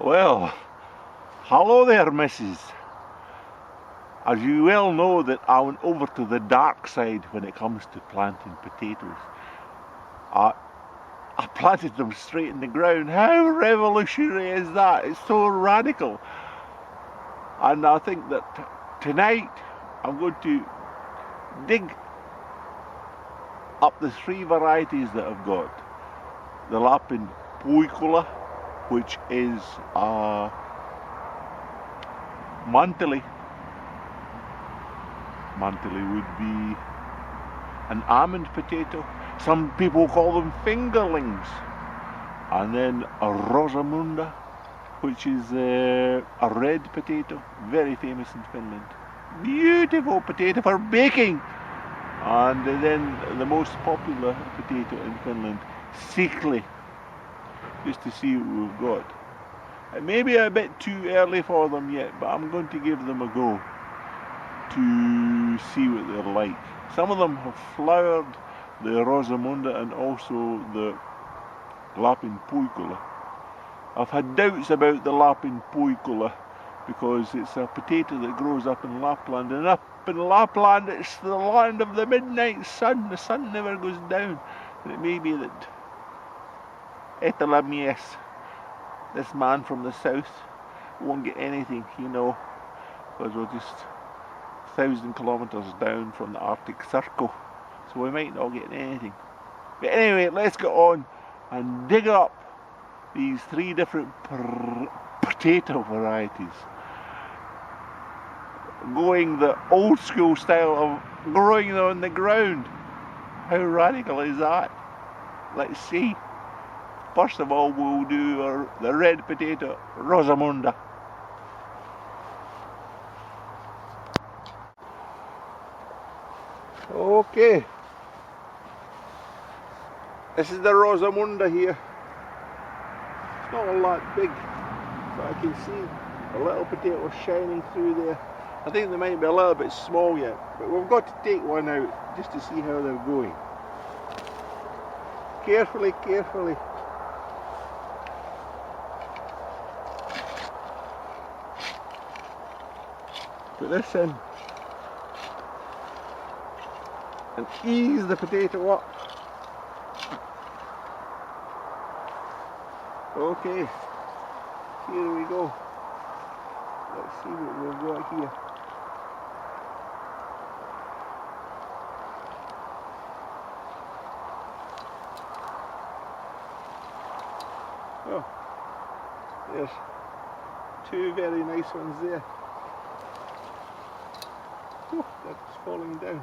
Well, hello there, missus. As you well know that I went over to the dark side when it comes to planting potatoes. I planted them straight in the ground. How revolutionary is that? It's so radical. And I think that tonight I'm going to dig up the three varieties that I've got. The Lapin puikula, which is Mantili. Mantili would be an almond potato. Some people call them fingerlings. And then a Rosamunda, which is a red potato, very famous in Finland. Beautiful potato for baking. And then the most popular potato in Finland, Sikli, just to see what we've got. It may be a bit too early for them yet, but I'm going to give them a go to see what they're like. Some of them have flowered, the Rosamunda and also the Lapin puikula. I've had doubts about the Lapin puikula because it's a potato that grows up in Lapland, and up in Lapland it's the land of the midnight sun. The sun never goes down, and it may be that Etalamies, this man from the south, won't get anything, because we're just 1,000 kilometres down from the Arctic Circle, so we might not get anything. But anyway, let's get on and dig up these three different potato varieties, going the old school style of growing them on the ground. How radical is that? Let's see. First of all, we'll do the red potato, Rosamunda. Okay, this is the Rosamunda here. It's not all that big, but I can see a little potato shining through there. I think they might be a little bit small yet, but we've got to take one out just to see how they're going. Carefully, carefully. Put this in and ease the potato up. Okay, here we go. Let's see what we've got here. Oh, there's two very nice ones there. Oh, that's falling down.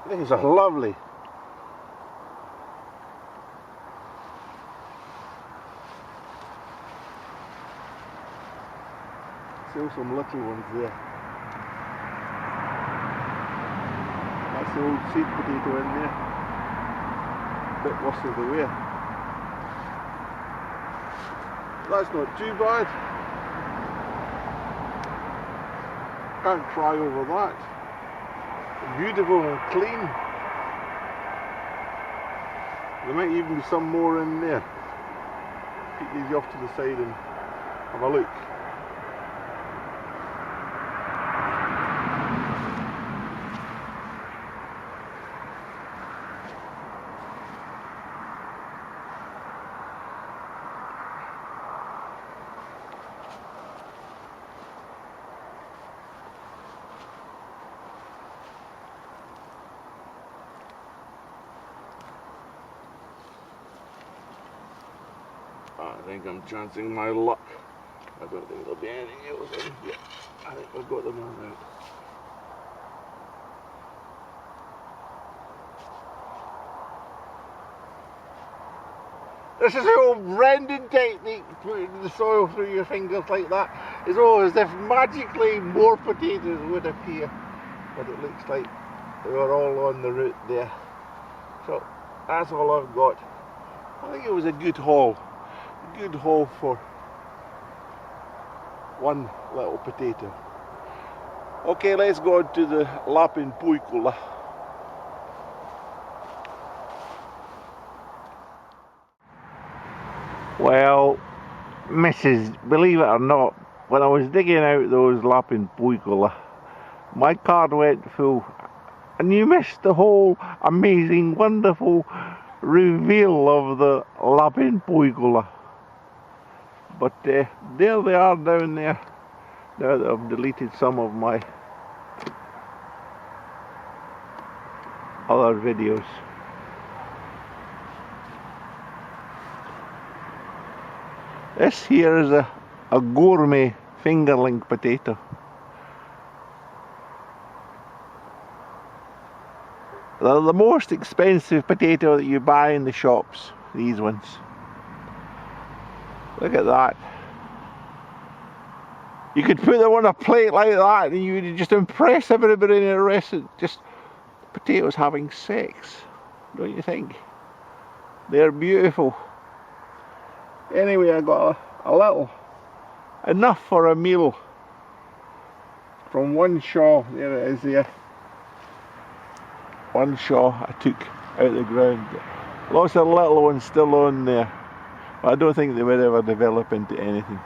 These are lovely. Still some little ones there. That's the old seed potato in there. A bit worse of the wear. That's not too bad. Can't cry over that. Beautiful and clean. There might even be some more in there. Take these off to the side and have a look. I think I'm chancing my luck. I don't think there'll be anything else in here. I think I've got them all out. This is the old Brendan technique, putting the soil through your fingers like that. It's almost as if magically more potatoes would appear. But it looks like they were all on the root there. So that's all I've got. I think it was a good haul. good haul for one little potato. Okay, let's go on to the Lapin puikula. Well, Mrs., believe it or not, when I was digging out those Lapin puikula, my card went full, and you missed the whole amazing, wonderful reveal of the Lapin puikula. But there they are down there, now that I've deleted some of my other videos. This here is a gourmet fingerling potato. They're the most expensive potato that you buy in the shops, these ones. Look at that. You could put them on a plate like that and you would just impress everybody in a restaurant. Just potatoes having sex, don't you think? They're beautiful. Anyway, I got a little, enough for a meal from one shaw. There it is there. One shaw I took out of the ground. Lots of little ones still on there, but I don't think they would ever develop into anything.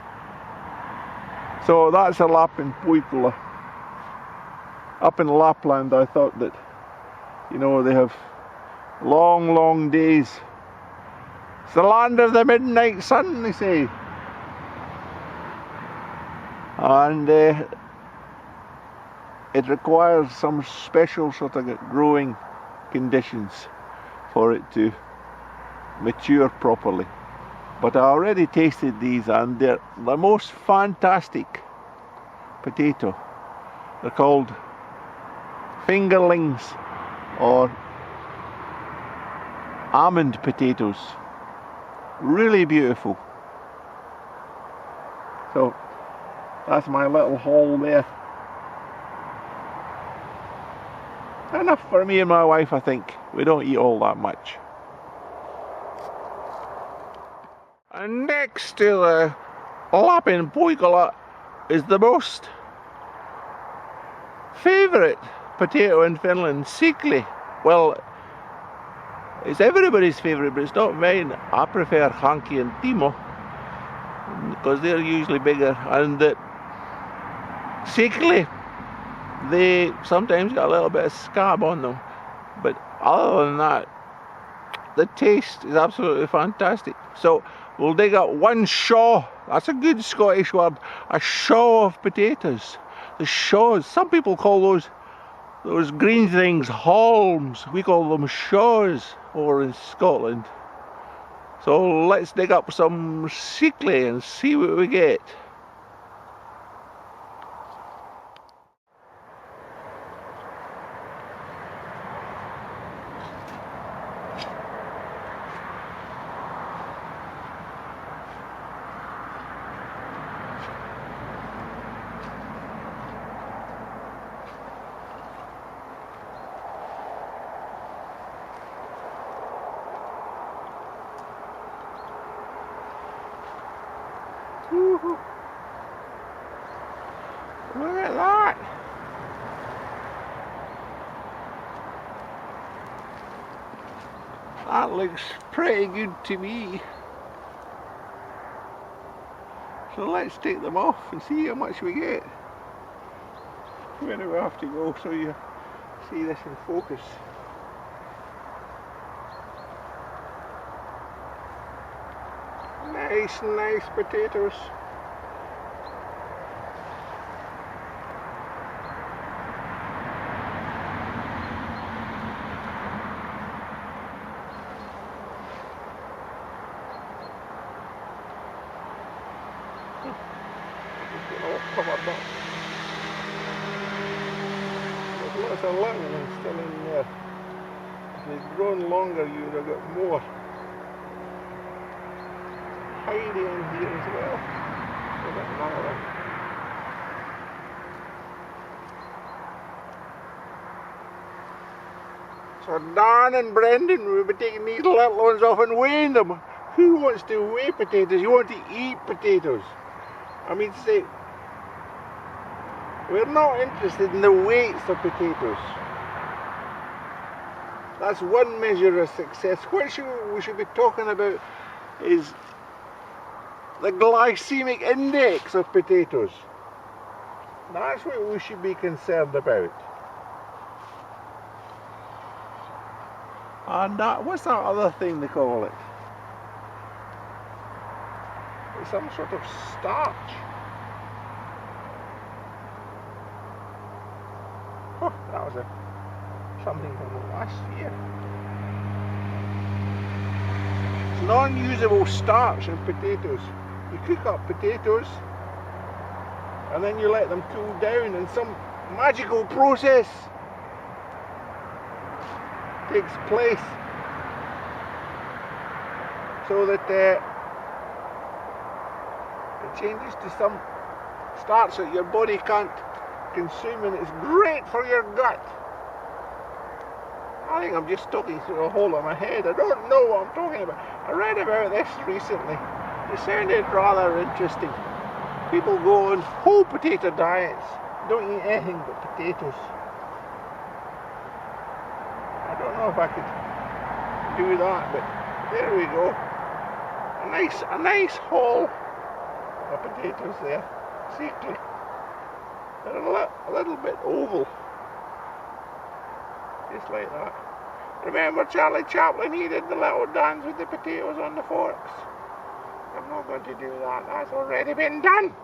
So that's a Lapin puikula. Up in Lapland, I thought that, you know, they have long, long days. It's the land of the midnight sun, they say. And it requires some special sort of growing conditions for it to mature properly. But I already tasted these and they're the most fantastic potato. They're called fingerlings or almond potatoes. Really beautiful. So that's my little haul there. Enough for me and my wife, I think. We don't eat all that much. And next to the Lapin puikula is the most favourite potato in Finland, sickly. Well, it's everybody's favourite, but it's not mine. I prefer Hanki and Timo because they're usually bigger. And sickly, they sometimes got a little bit of scab on them, but other than that, the taste is absolutely fantastic. So we'll dig up one shaw. That's a good Scottish word. A shaw of potatoes. The shaws. Some people call those green things halms. We call them shaws over in Scotland. So let's dig up some sickly and see what we get. Look at that! That looks pretty good to me. So let's take them off and see how much we get. Where do we have to go so you see this in focus? Nice potatoes. There's lots of lemon still in there. If they'd grown longer, you would have got more. Hiding in here as well. So Dan and Brendan will be taking these little ones off and weighing them who wants to weigh potatoes? You want to eat potatoes. I mean, say, we're not interested in the weights of potatoes. That's one measure of success. What we should be talking about is the glycemic index of potatoes. That's what we should be concerned about. And what's that other thing they call it? It's some sort of starch. Oh, that was something from last year. It's non-usable starch in potatoes. You cook up potatoes and then you let them cool down, and some magical process takes place so that it changes to some starch that your body can't consume, and it's great for your gut. I think I'm just talking through a hole in my head. I don't know what I'm talking about. I read about this recently. It sounded rather interesting. People go on whole potato diets, don't eat anything but potatoes. I don't know if I could do that, but there we go. A nice haul of potatoes there. Sickly. They're a little bit oval. Just like that. Remember Charlie Chaplin, he did the little dance with the potatoes on the forks. I'm not going to do that, that's already been done.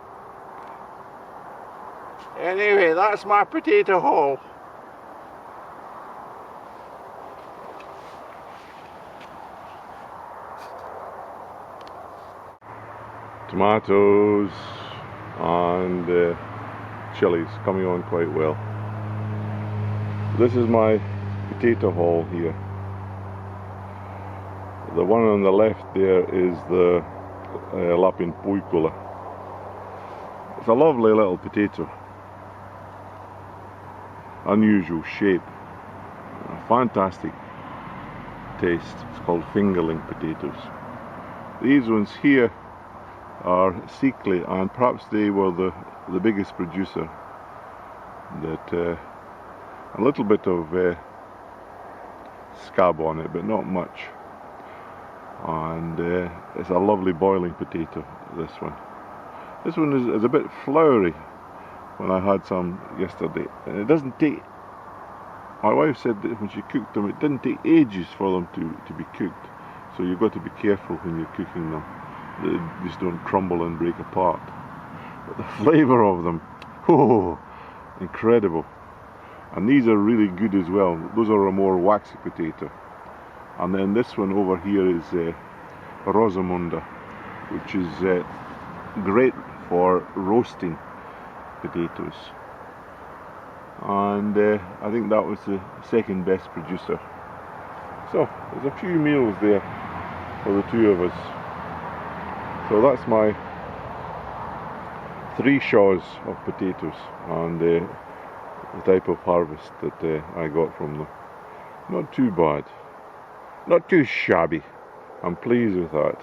Anyway, that's my potato haul. Tomatoes and chilies coming on quite well. This is my potato haul here. The one on the left there is the Lapin puikula. It's a lovely little potato. Unusual shape. A fantastic taste. It's called Fingerling potatoes. These ones here are sickly, and perhaps they were the biggest producer. That a little bit of scab on it, but not much. And it's a lovely boiling potato, this one. This one is a bit floury when I had some yesterday. And it doesn't take, my wife said that when she cooked them, it didn't take ages for them to be cooked. So you've got to be careful when you're cooking them. They just don't crumble and break apart. But the flavour of them, oh, incredible. And these are really good as well. Those are a more waxy potato. And then this one over here is Rosamund, which is great for roasting potatoes. And I think that was the second best producer. So there's a few meals there for the two of us. So that's my 3 shaws of potatoes and the type of harvest that I got from them. Not too bad. Not too shabby. I'm pleased with that.